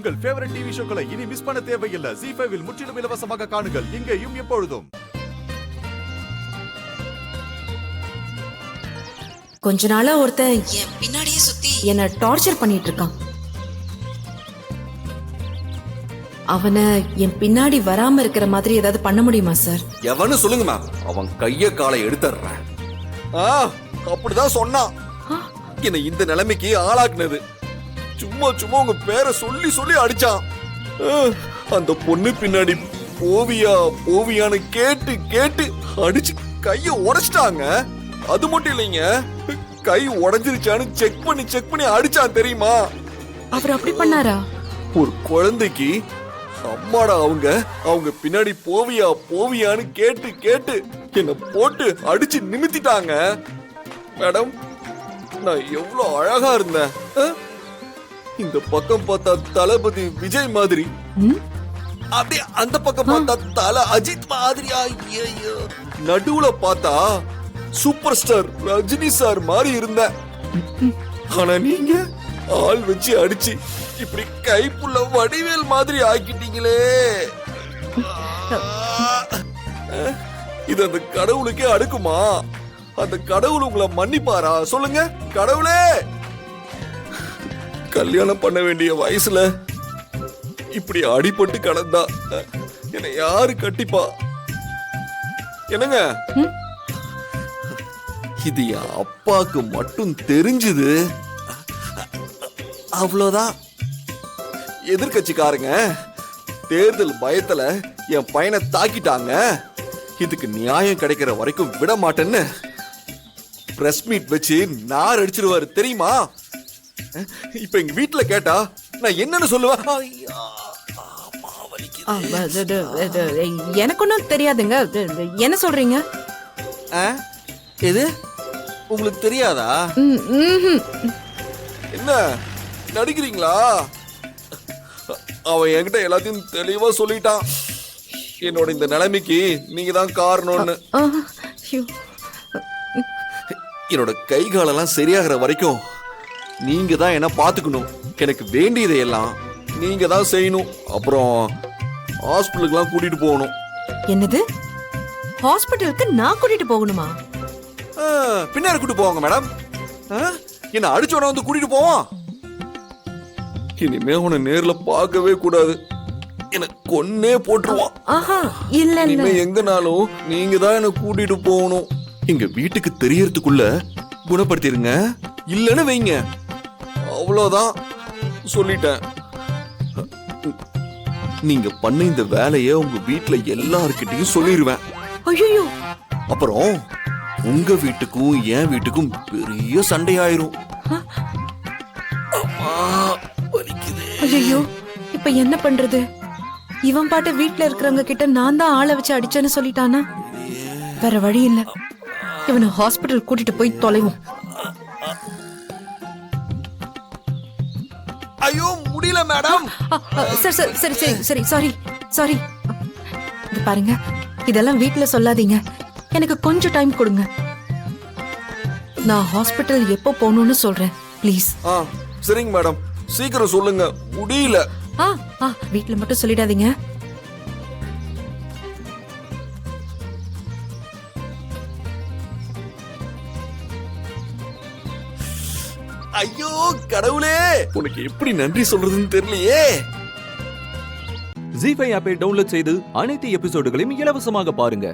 உங்கள் favourite TV ஷோக்களை இனி miss பண்ண தேவையில்லை. ZEE5 இல் முற்றிலும் இலவசமாக காணுங்கள். இங்கேயும் எப்பொழுதும். கொஞ்ச நாளா ஒருத்தன் என் பின்னாடியே சுத்தி என்ன டார்ச்சர் பண்ணிட்டு இருக்கான். அவனை என் பின்னாடி வராம இருக்கிற மாதிரி ஏதாவது பண்ண முடியுமா சார்? எவனு சொல்லுங்கம்மா, அவன் கைய காலை எடுத்துறேன். அப்படிதான் சொன்னான். என்ன இந்த நிலைமைக்கு ஆளாக்குனது சும்மா சும்மா உங்க பேரை சொல்லி சொல்லி அடிச்சான். அந்த பொண்ணு பின்னாடி போவியா போவியான்னு கேட்டு கேட்டு அடிச்சு கைய உடைச்சிட்டாங்க. அது மட்டும் இல்லைங்க, கை உடைஞ்சிருச்சான்னு செக் பண்ணி அடிச்சான் தெரியுமா? அவர் அப்படி பண்ணாரா? ஒரு குழந்தைக்கு அம்மாடா அவங்க பின்னாடி போவியா போவியான்னு கேட்டு கேட்டு என்ன போட்டு அடிச்சு நிமித்திட்டாங்க. மேடம், நான் எவ்வளவு அழகா இருந்தேன். இந்த பக்கம் பார்த்தா தளபதி விஜய் மாதிரி, அப்படியே அந்த பக்கம் பார்த்தா தல அஜித் மாதிரி, நடுவுல பார்த்தா சூப்பர் ஸ்டார் ரஜினி சார் மாதிரி இருந்த. ஆனா நீங்க ஆள் வச்சு அடிச்சு இப்படி கைப்புள்ள வடிவேல் மாதிரி ஆக்கிட்டீங்களே. இது அந்த கடவுளுக்கே அடுக்குமா? அந்த கடவுள் உங்களை மன்னிப்பாரா சொல்லுங்க? கடவுளே, கல்யாணம் பண்ண வேண்டிய வயசுல இப்படி அடிபட்டு கடந்தா என்னை யாரு கட்டிப்பா? என்னங்க, இது என் அப்பாக்கு மட்டும் தெரிஞ்சது அவ்வளவுதான். எதிர்கட்சிக்காரங்க தேர்தல் பயத்துல என் பையனை தாக்கிட்டாங்க. இதுக்கு நியாயம் கிடைக்கிற வரைக்கும் விட மாட்டேன்னு பிரஸ் மீட் வச்சு நார் அடிச்சிருவாரு தெரியுமா? இப்ப எங்க வீட்டுல கேட்டா நான் என்னன்னு சொல்லுவேன்? எனக்கு ஒன்னும் தெரியாதுங்க. என்ன சொல்றீங்க? எது உங்களுக்கு தெரியாதா? என்ன நடிக்கிறீங்களா? அவன் என்கிட்ட எல்லாத்தையும் தெளிவா சொல்லிட்டான். என்னோட இந்த நிலைமைக்கு நீங்க தான் காரணம்னு. என்னோட கை காலெல்லாம் சரியாகிற வரைக்கும் நீங்க தான் என்ன பாத்துக்கணும். எனக்கு வேண்டியதையெல்லாம் நீங்க தான் செய்யணும். அப்புறம் ஹாஸ்பிட்டலுக்குலாம் கூட்டிட்டு போகணும். என்னது? ஹாஸ்பிட்டலுக்கு நான் கூட்டிட்டு போகணுமா? பின்னாடி கூட்டிட்டு போவாங்க மேடம். என்ன அடிச்சோட வந்து கூட்டிட்டு போவான். இனிமே உன்னை நேர்ல பார்க்கவே கூடாது. எனக்கு கொன்னே போட்டுருவான். இனிமே எங்கனாலும் நீங்க தான் என்ன கூட்டிட்டு போகணும். எங்க வீட்டுக்கு தெரியறதுக்குள்ள குணப்படுத்திருங்க, இல்லன்னு வைங்க. அவ்வளவுதான், சொல்லிட்டேன். நீங்க பண்ண இந்த வேலைய உங்க வீட்டுல எல்லார்கிட்டயும் சொல்லிடுவேன். அப்புறம் உங்க வீட்டுக்கும் என் வீட்டுக்கும் பெரிய சண்டை ஆயிரும். ஐயோ, இப்ப என்ன பண்றது? இவன் பாட்டு வீட்டுல இருக்கிறவங்க கிட்ட நான் தான் ஆளை வச்சு அடிச்சேன்னு சொல்லிட்டானா? வேற வழி இல்ல, இவனை ஹாஸ்பிட்டல் கூட்டிட்டு போய் தொலைவோம். ஐயோ முடியல மேடம். சரி சாரி. இது பாருங்க, இதெல்லாம் வீட்டுல சொல்லாதீங்க. எனக்கு கொஞ்சம் டைம் கொடுங்க. நான் ஹாஸ்பிட்டல் எப்போ போகணும்னு சொல்றேன், ப்ளீஸ். சரிங்க மேடம், சீக்கிரம் சொல்லுங்க. முடியல. வீட்டுல மட்டும் சொல்லிடாதீங்க. ஐயோ கடவுளே, உனக்கு எப்படி நன்றி சொல்றதுன்னு தெரியலையே. ZEE5 ஆப்பை டவுன்லோட் செய்து அனைத்து எபிசோடுகளையும் இலவசமாக பாருங்க.